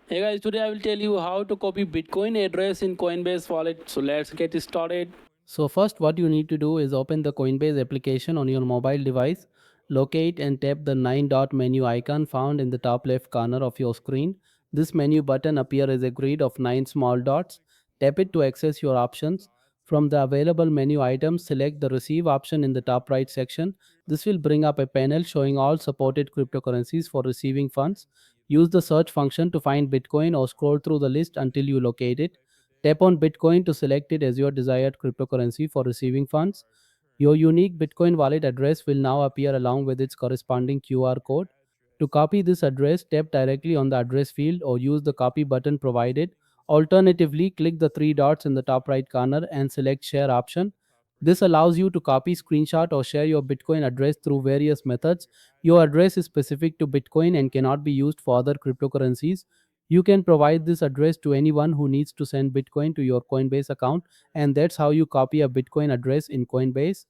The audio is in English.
Hey guys, today I will tell you how to copy Bitcoin address in Coinbase wallet. So let's get started. So first what you need to do is open the Coinbase application on your mobile device. Locate and tap the 9-dot menu icon found in the top left corner of your screen. This menu button appears as a grid of 9 small dots. Tap it to access your options. From the available menu items, select the receive option in the top right section. This will bring up a panel showing all supported cryptocurrencies for receiving funds. Use the search function to find Bitcoin or scroll through the list until you locate it. Tap on Bitcoin to select it as your desired cryptocurrency for receiving funds. Your unique Bitcoin wallet address will now appear along with its corresponding QR code. To copy this address, tap directly on the address field or use the copy button provided. Alternatively, click the three dots in the top right corner and select share option. This allows you to copy, screenshot, or share your Bitcoin address through various methods. Your address is specific to Bitcoin and cannot be used for other cryptocurrencies. You can provide this address to anyone who needs to send Bitcoin to your Coinbase account, and that's how you copy a Bitcoin address in Coinbase.